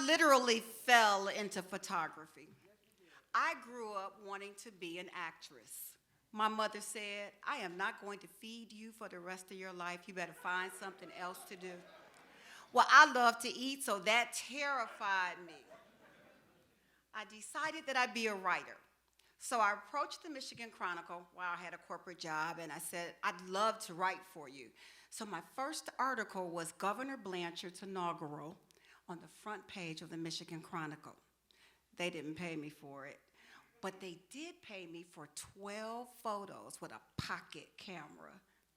literally fell into photography. I grew up wanting to be an actress. My mother said, I am not going to feed you for the rest of your life. You better find something else to do. Well, I love to eat, so that terrified me. I decided that I'd be a writer. So I approached the Michigan Chronicle while I had a corporate job, and I said, I'd love to write for you. So my first article was Governor Blanchard's inaugural on the front page of the Michigan Chronicle. They didn't pay me for it, but they did pay me for 12 photos with a pocket camera.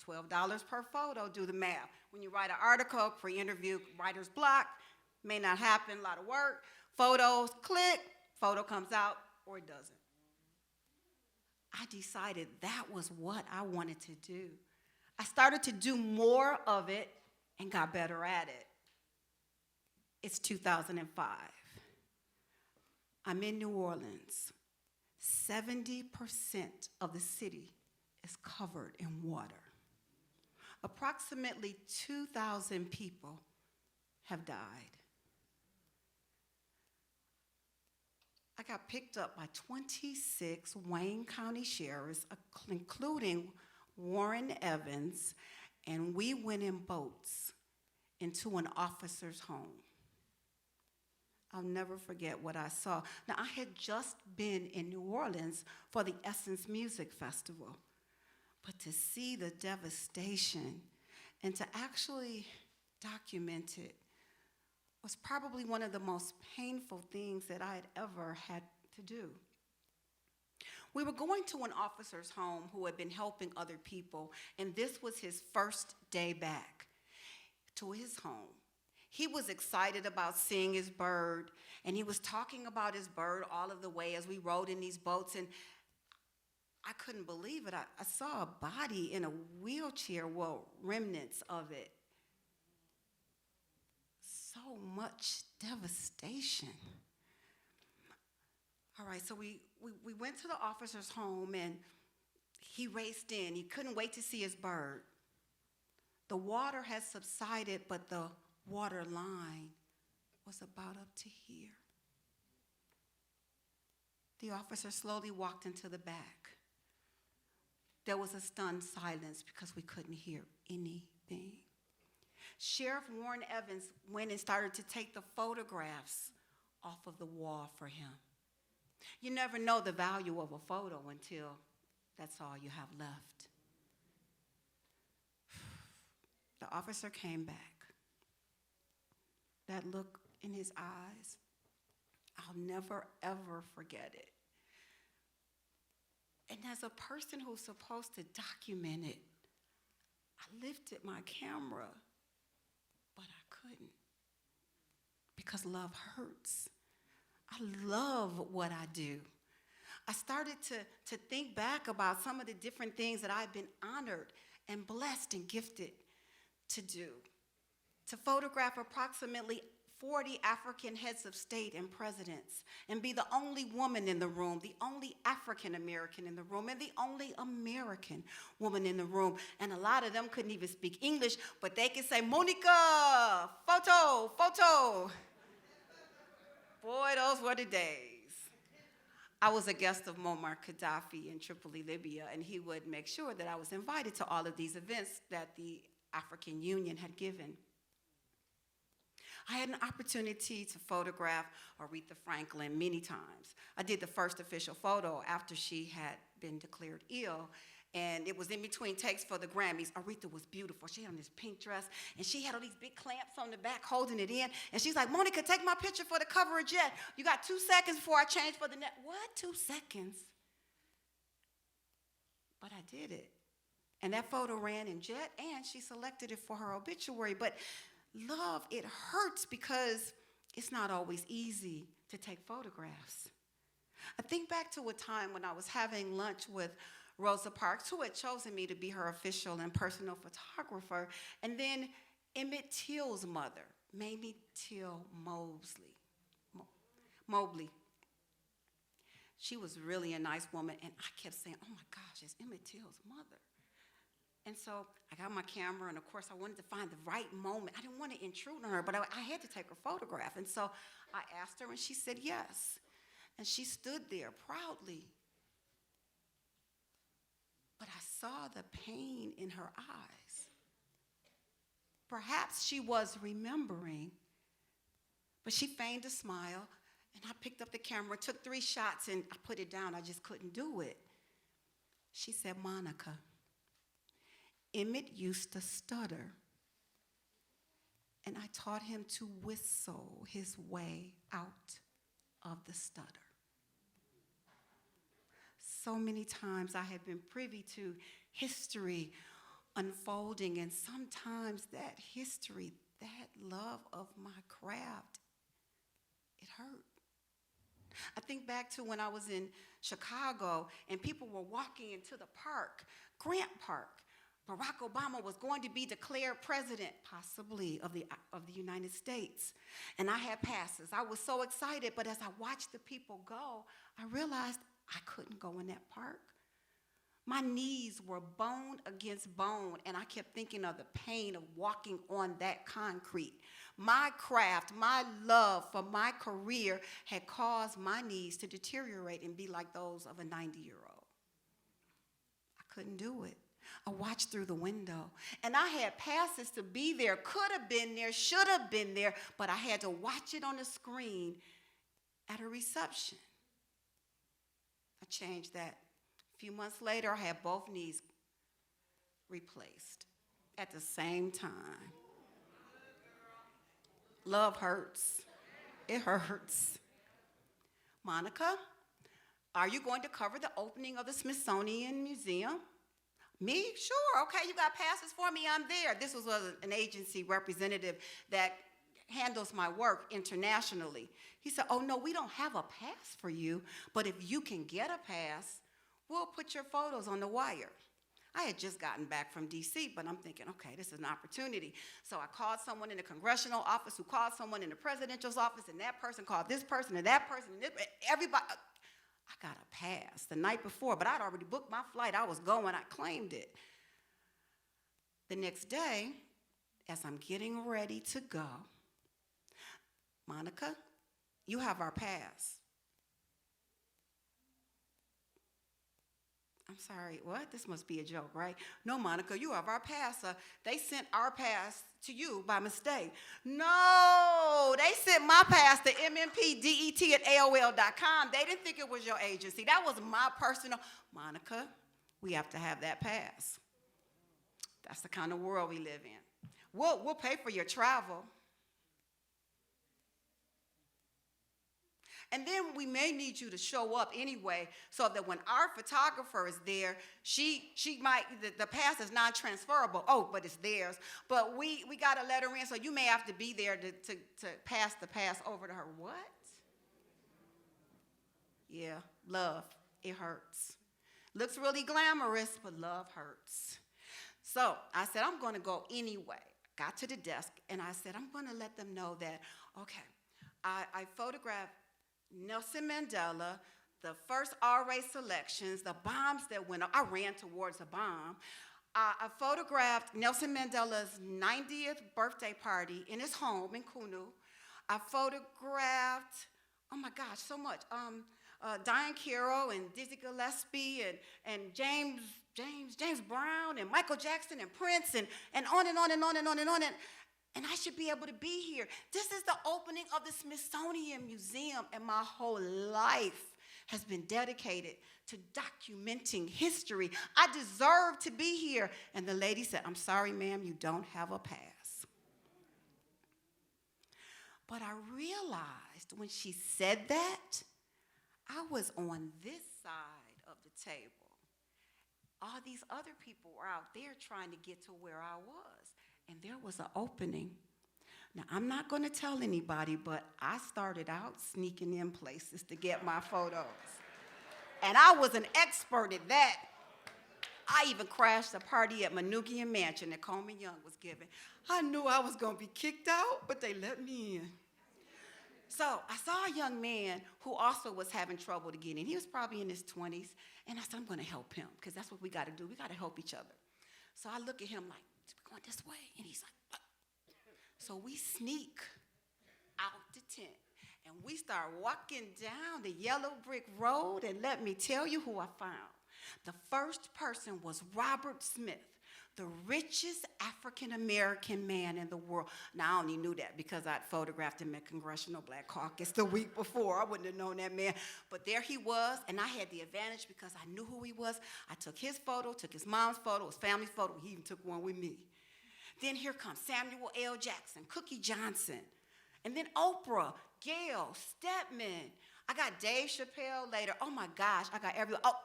$12 per photo, do the math. When you write an article, pre-interview, writer's block, may not happen, a lot of work. Photos, click, photo comes out, or it doesn't. I decided that was what I wanted to do. I started to do more of it and got better at it. It's 2005. I'm in New Orleans. 70% of the city is covered in water. Approximately 2,000 people have died. I got picked up by 26 Wayne County sheriffs, including Warren Evans, and we went in boats into an officer's home. I'll never forget what I saw. Now, I had just been in New Orleans for the Essence Music Festival, but to see the devastation and to actually document it was probably one of the most painful things that I had ever had to do. We were going to an officer's home who had been helping other people, and this was his first day back to his home. He was excited about seeing his bird, and he was talking about his bird all of the way as we rode in these boats, and I couldn't believe it. I saw a body in a wheelchair, well, remnants of it. So much devastation. All right, so we went to the officer's home, and he raced in. He couldn't wait to see his bird. The water had subsided, but the water line was about up to here. The officer slowly walked into the back. There was a stunned silence because we couldn't hear anything. Sheriff Warren Evans went and started to take the photographs off of the wall for him. You never know the value of a photo until that's all you have left. The officer came back. That look in his eyes, I'll never, ever forget it. And as a person who's supposed to document it, I lifted my camera, but I couldn't, because love hurts. I love what I do. I started to think back about some of the different things that I've been honored and blessed and gifted to do. To photograph approximately 40 African heads of state and presidents, and be the only woman in the room, the only African American in the room, and the only American woman in the room. And a lot of them couldn't even speak English, but they could say, Monica, photo, photo. Boy, those were the days. I was a guest of Muammar Gaddafi in Tripoli, Libya, and he would make sure that I was invited to all of these events that the African Union had given. I had an opportunity to photograph Aretha Franklin many times. I did the first official photo after she had been declared ill, and it was in between takes for the Grammys. Aretha was beautiful. She had on this pink dress, and she had all these big clamps on the back holding it in, and she's like, Monica, take my picture for the cover of Jet. You got 2 seconds before I change for the net. What, 2 seconds? But I did it. And that photo ran in Jet, and she selected it for her obituary. But love, it hurts because it's not always easy to take photographs. I think back to a time when I was having lunch with Rosa Parks, who had chosen me to be her official and personal photographer, and then Emmett Till's mother, Mamie Till Mobley. She was really a nice woman, and I kept saying, oh my gosh, it's Emmett Till's mother. And so I got my camera, and of course I wanted to find the right moment. I didn't want to intrude on her, but I had to take her photograph. And so I asked her, and she said yes. And she stood there proudly. But I saw the pain in her eyes. Perhaps she was remembering, but she feigned a smile, and I picked up the camera, took 3 shots, and I put it down. I just couldn't do it. She said, Monica, Emmett used to stutter, and I taught him to whistle his way out of the stutter. So many times I have been privy to history unfolding, and sometimes that history, that love of my craft, it hurt. I think back to when I was in Chicago and people were walking into the park, Grant Park. Barack Obama was going to be declared president, possibly, of the United States. And I had passes. I was so excited, but as I watched the people go, I realized I couldn't go in that park. My knees were bone against bone, and I kept thinking of the pain of walking on that concrete. My craft, my love for my career had caused my knees to deteriorate and be like those of a 90-year-old. I couldn't do it. I watched through the window, and I had passes to be there, could have been there, should have been there, but I had to watch it on the screen at a reception. I changed that. A few months later, I had both knees replaced at the same time. Love hurts. It hurts. Monica, are you going to cover the opening of the Smithsonian Museum? Me? Sure. Okay, you got passes for me. I'm there. This was an agency representative that handles my work internationally. He said, oh, no, we don't have a pass for you, but if you can get a pass, we'll put your photos on the wire. I had just gotten back from D.C., but I'm thinking, okay, this is an opportunity. So I called someone in the congressional office who called someone in the presidential's office, and that person called this person and that person, and everybody. I got a pass the night before, but I'd already booked my flight. I was going. I claimed it. The next day, as I'm getting ready to go, Monica, you have our pass. I'm sorry, what? This must be a joke, right? No, Monica, you have our pass. They sent our pass to you by mistake. No, they sent my pass to mmpdet@aol.com. They didn't think it was your agency. That was my personal. Monica, we have to have that pass. That's the kind of world we live in. We'll pay for your travel. And then we may need you to show up anyway, so that when our photographer is there, she might, the pass is non-transferable. Oh, but it's theirs. But we got to let her in, so you may have to be there to pass the pass over to her. What? Yeah, love, it hurts. Looks really glamorous, but love hurts. So I said, I'm going to go anyway. Got to the desk, and I said, I'm going to let them know that, okay, I photographed Nelson Mandela, the first R-race elections, the bombs that went up. I ran towards a bomb. I photographed Nelson Mandela's 90th birthday party in his home in Kunu. I photographed, oh my gosh, so much. Diane Carroll and Dizzy Gillespie and James Brown and Michael Jackson and Prince and on and on and on and on and on. And I should be able to be here. This is the opening of the Smithsonian Museum, and my whole life has been dedicated to documenting history. I deserve to be here. And the lady said, I'm sorry, ma'am, you don't have a pass. But I realized when she said that, I was on this side of the table. All these other people were out there trying to get to where I was. And there was an opening. Now, I'm not going to tell anybody, but I started out sneaking in places to get my photos. And I was an expert at that. I even crashed a party at Manukian Mansion that Coleman Young was giving. I knew I was going to be kicked out, but they let me in. So I saw a young man who also was having trouble to get in. He was probably in his 20s. And I said, I'm going to help him, because that's what we got to do. We got to help each other. So I look at him like, we're going this way. And he's like, So we sneak out the tent. And we start walking down the yellow brick road. And let me tell you who I found. The first person was Robert Smith, the richest African-American man in the world. Now, I only knew that because I'd photographed him at Congressional Black Caucus the week before. I wouldn't have known that man. But there he was, and I had the advantage because I knew who he was. I took his photo, took his mom's photo, his family's photo. He even took one with me. Then here comes Samuel L. Jackson, Cookie Johnson, and then Oprah, Gail, Stedman. I got Dave Chappelle later. Oh, my gosh, I got everyone. Oh,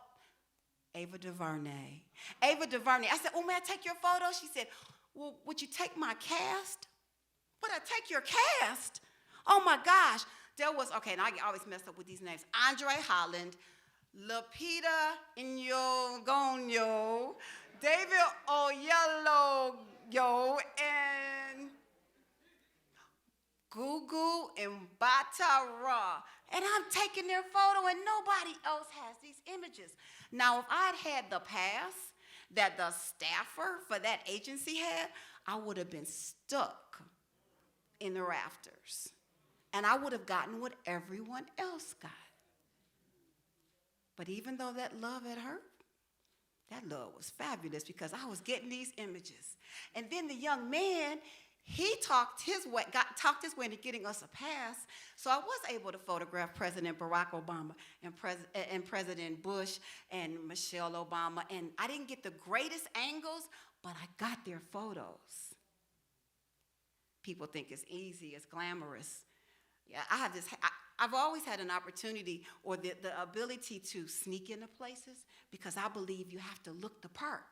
Ava DuVernay. Ava DuVernay. I said, oh, may I take your photo? She said, well, would you take my cast? Would I take your cast? Oh, my gosh. There was, okay, and I always mess up with these names. Andre Holland, Lupita Nyong'o, David Oyelowo, and Gugu Mbatha-Raw. And I'm taking their photo, and nobody else has these images. Now, if I'd had the pass that the staffer for that agency had, I would have been stuck in the rafters. And I would have gotten what everyone else got. But even though that love had hurt, that love was fabulous because I was getting these images. And then the young man, he talked his way into getting us a pass. So I was able to photograph President Barack Obama and President Bush and Michelle Obama. And I didn't get the greatest angles, but I got their photos. People think it's easy, it's glamorous. Yeah, I've always had an opportunity or the ability to sneak into places because I believe you have to look the part.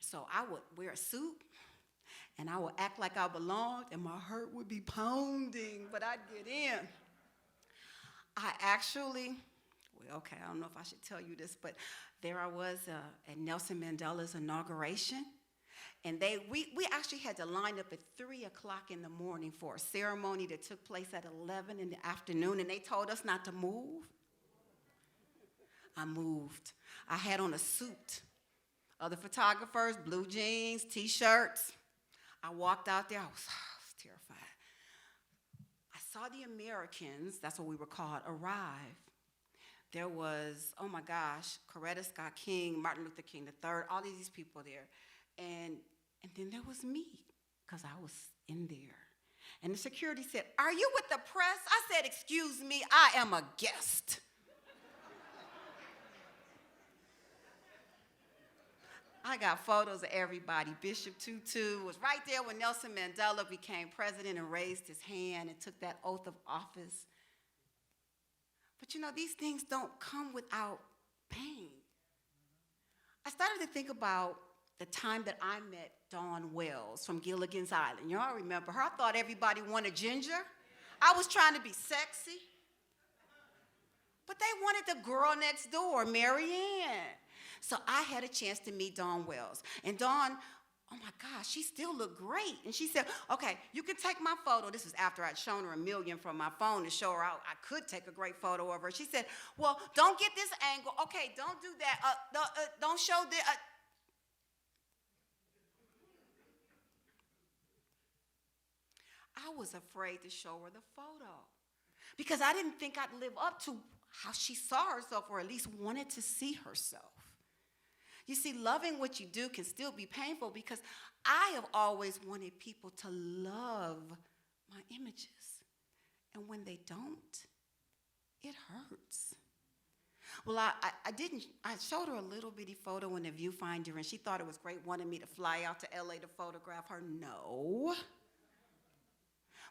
So I would wear a suit, and I would act like I belonged, and my heart would be pounding, but I'd get in. I actually, I don't know if I should tell you this, but there I was at Nelson Mandela's inauguration, and we actually had to line up at 3 o'clock in the morning for a ceremony that took place at 11 in the afternoon, and they told us not to move. I moved. I had on a suit. Other photographers, blue jeans, T-shirts. I walked out there. I was terrified. I saw the Americans, that's what we were called, arrive. There was, oh my gosh, Coretta Scott King, Martin Luther King III, all these people there. And then there was me, because I was in there. And the security said, "Are you with the press?" I said, "Excuse me, I am a guest." I got photos of everybody. Bishop Tutu was right there when Nelson Mandela became president and raised his hand and took that oath of office. But you know, these things don't come without pain. I started to think about the time that I met Dawn Wells from Gilligan's Island. Y'all remember her? I thought everybody wanted Ginger. I was trying to be sexy. But they wanted the girl next door, Marianne. So I had a chance to meet Dawn Wells. And Dawn, oh my gosh, she still looked great. And she said, okay, you can take my photo. This was after I'd shown her a million from my phone to show her I could take a great photo of her. She said, well, don't get this angle. Okay, don't do that. Don't show this. I was afraid to show her the photo because I didn't think I'd live up to how she saw herself, or at least wanted to see herself. You see, loving what you do can still be painful because I have always wanted people to love my images. And when they don't, it hurts. Well, I showed her a little bitty photo in the viewfinder, and she thought it was great, wanted me to fly out to LA to photograph her. No.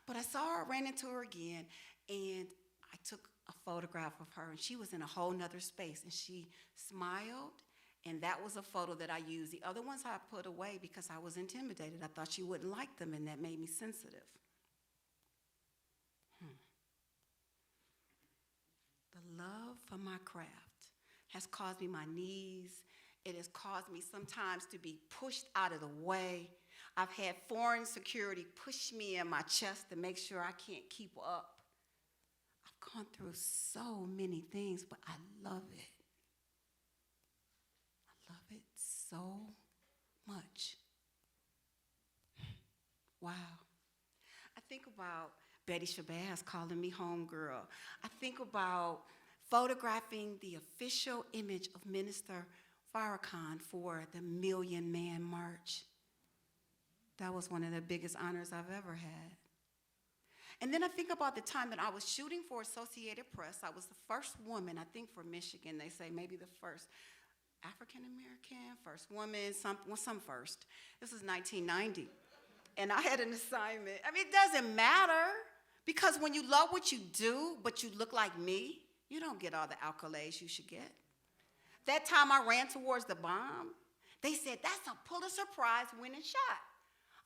But I saw her, ran into her again, and I took a photograph of her, and she was in a whole nother space, and she smiled, and that was a photo that I used. The other ones I put away because I was intimidated. I thought she wouldn't like them, and that made me sensitive. The love for my craft has caused me my knees. It has caused me sometimes to be pushed out of the way. I've had foreign security push me in my chest to make sure I can't keep up. I've gone through so many things, but I love it. I love it so much. Wow. I think about Betty Shabazz calling me homegirl. I think about photographing the official image of Minister Farrakhan for the Million Man March. That was one of the biggest honors I've ever had. And then I think about the time that I was shooting for Associated Press. I was the first woman, I think for Michigan, they say maybe the first African-American, first woman, some first. This was 1990. And I had an assignment. I mean, it doesn't matter, because when you love what you do, but you look like me, you don't get all the accolades you should get. That time I ran towards the bomb, they said, that's a Pulitzer Prize winning shot.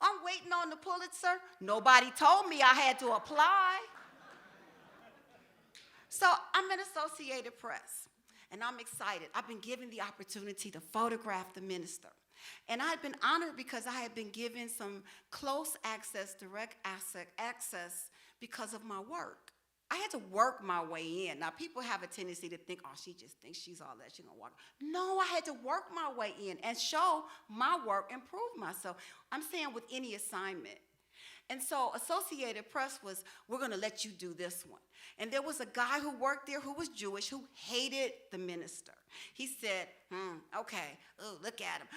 I'm waiting on the Pulitzer. Nobody told me I had to apply. So I'm at Associated Press, and I'm excited. I've been given the opportunity to photograph the minister. And I had been honored because I had been given some close access, direct access because of my work. I had to work my way in. Now, people have a tendency to think, oh, she just thinks she's all that, she's gonna walk. No, I had to work my way in and show my work and prove myself. I'm saying with any assignment. And so Associated Press was, we're gonna let you do this one. And there was a guy who worked there who was Jewish who hated the minister. He said, okay, oh, look at him.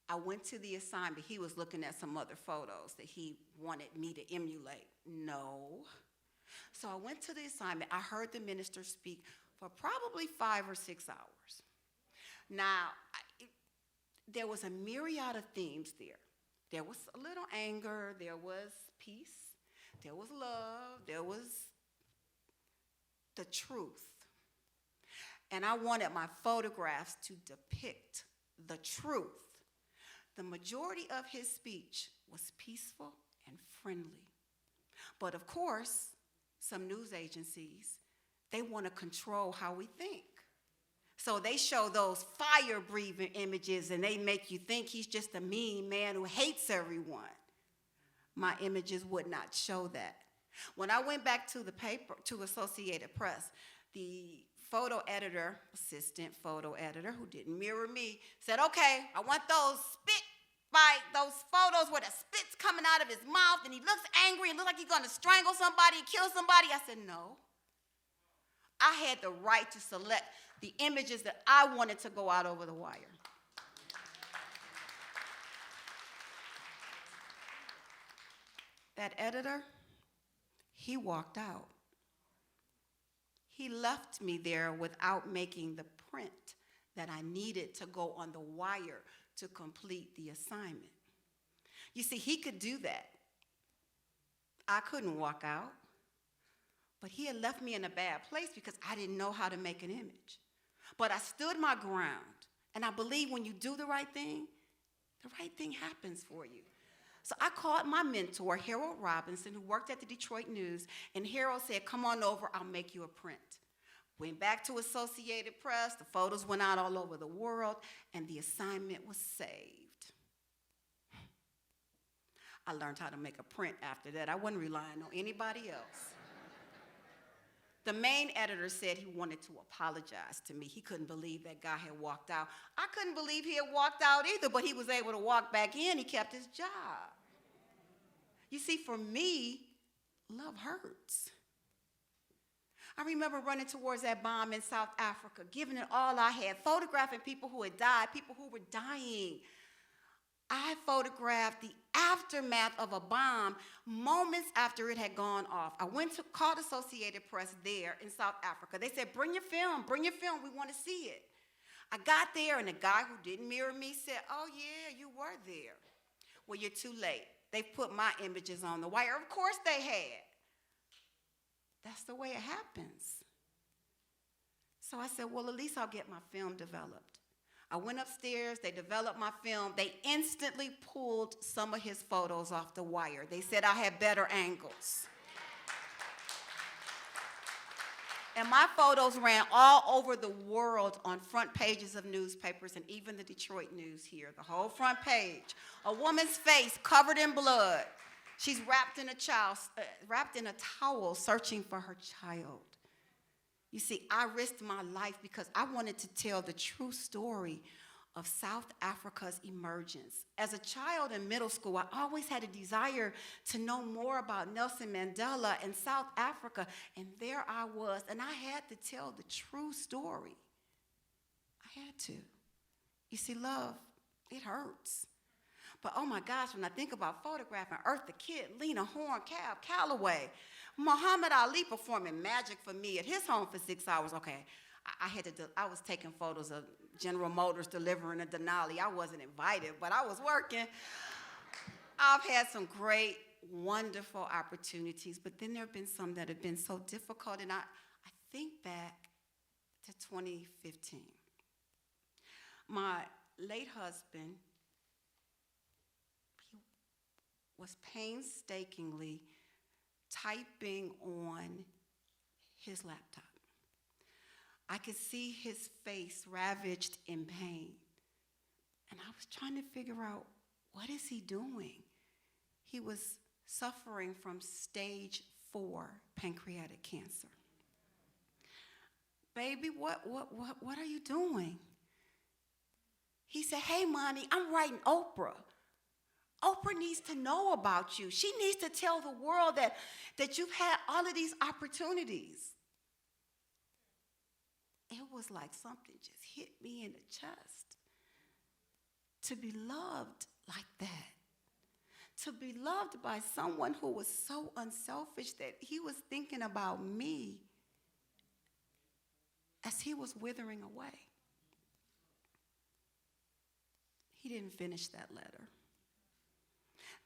I went to the assignment. He was looking at some other photos that he wanted me to emulate. No. So I went to the assignment. I heard the minister speak for probably 5 or 6 hours. Now, there was a myriad of themes there. There was a little anger. There was peace. There was love. There was the truth. And I wanted my photographs to depict the truth. The majority of his speech was peaceful and friendly. But of course, some news agencies, they want to control how we think. So they show those fire-breathing images, and they make you think he's just a mean man who hates everyone. My images would not show that. When I went back to the paper, to Associated Press, the photo editor, assistant photo editor, who didn't mirror me, said, okay, I want those those photos where the spit's coming out of his mouth and he looks angry and looks like he's going to strangle somebody, kill somebody. I said, no. I had the right to select the images that I wanted to go out over the wire. That editor, he walked out. He left me there without making the print that I needed to go on the wire to complete the assignment. You see, he could do that. I couldn't walk out. But he had left me in a bad place because I didn't know how to make an image. But I stood my ground. And I believe when you do the right thing happens for you. So I called my mentor, Harold Robinson, who worked at the Detroit News, and Harold said, come on over, I'll make you a print. Went back to Associated Press, the photos went out all over the world, and the assignment was saved. I learned how to make a print after that. I wasn't relying on anybody else. The main editor said he wanted to apologize to me. He couldn't believe that guy had walked out. I couldn't believe he had walked out either, but he was able to walk back in. He kept his job. You see, for me, love hurts. I remember running towards that bomb in South Africa, giving it all I had, photographing people who had died, people who were dying. I photographed the aftermath of a bomb moments after it had gone off. I called Associated Press there in South Africa. They said, bring your film, we want to see it. I got there, and the guy who didn't mirror me said, oh, yeah, you were there. Well, you're too late. They put my images on the wire. Of course they had. That's the way it happens. So I said, well, at least I'll get my film developed. I went upstairs, they developed my film. They instantly pulled some of his photos off the wire. They said I had better angles. And my photos ran all over the world on front pages of newspapers and even the Detroit News here, the whole front page. A woman's face covered in blood. She's wrapped in a towel searching for her child. You see, I risked my life because I wanted to tell the true story of South Africa's emergence. As a child in middle school, I always had a desire to know more about Nelson Mandela and South Africa, and there I was, and I had to tell the true story. I had to. You see, love, it hurts. But oh my gosh, when I think about photographing Eartha Kitt, Lena Horne, Cab Calloway, Muhammad Ali performing Magic for me at his home for 6 hours. Okay, I was taking photos of General Motors delivering a Denali. I wasn't invited, but I was working. I've had some great, wonderful opportunities, but then there have been some that have been so difficult, and I think back to 2015. My late husband, he was painstakingly typing on his laptop. I could see his face ravaged in pain. And I was trying to figure out, what is he doing? He was suffering from stage 4 pancreatic cancer. Baby, what are you doing? He said, hey, Monty, I'm writing Oprah. Oprah needs to know about you. She needs to tell the world that you've had all of these opportunities. It was like something just hit me in the chest. To be loved like that. To be loved by someone who was so unselfish that he was thinking about me as he was withering away. He didn't finish that letter.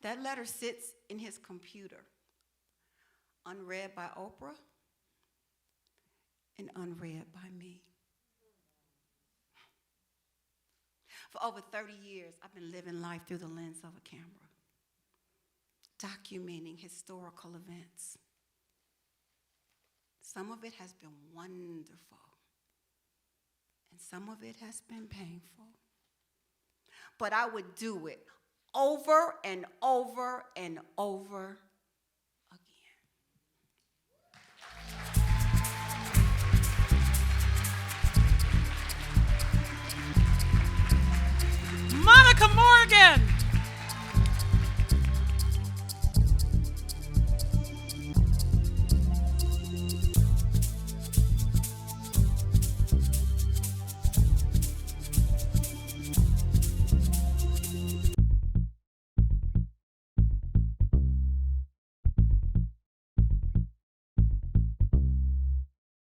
That letter sits in his computer, unread by Oprah and unread by me. For over 30 years, I've been living life through the lens of a camera, documenting historical events. Some of it has been wonderful, and some of it has been painful. But I would do it over and over and over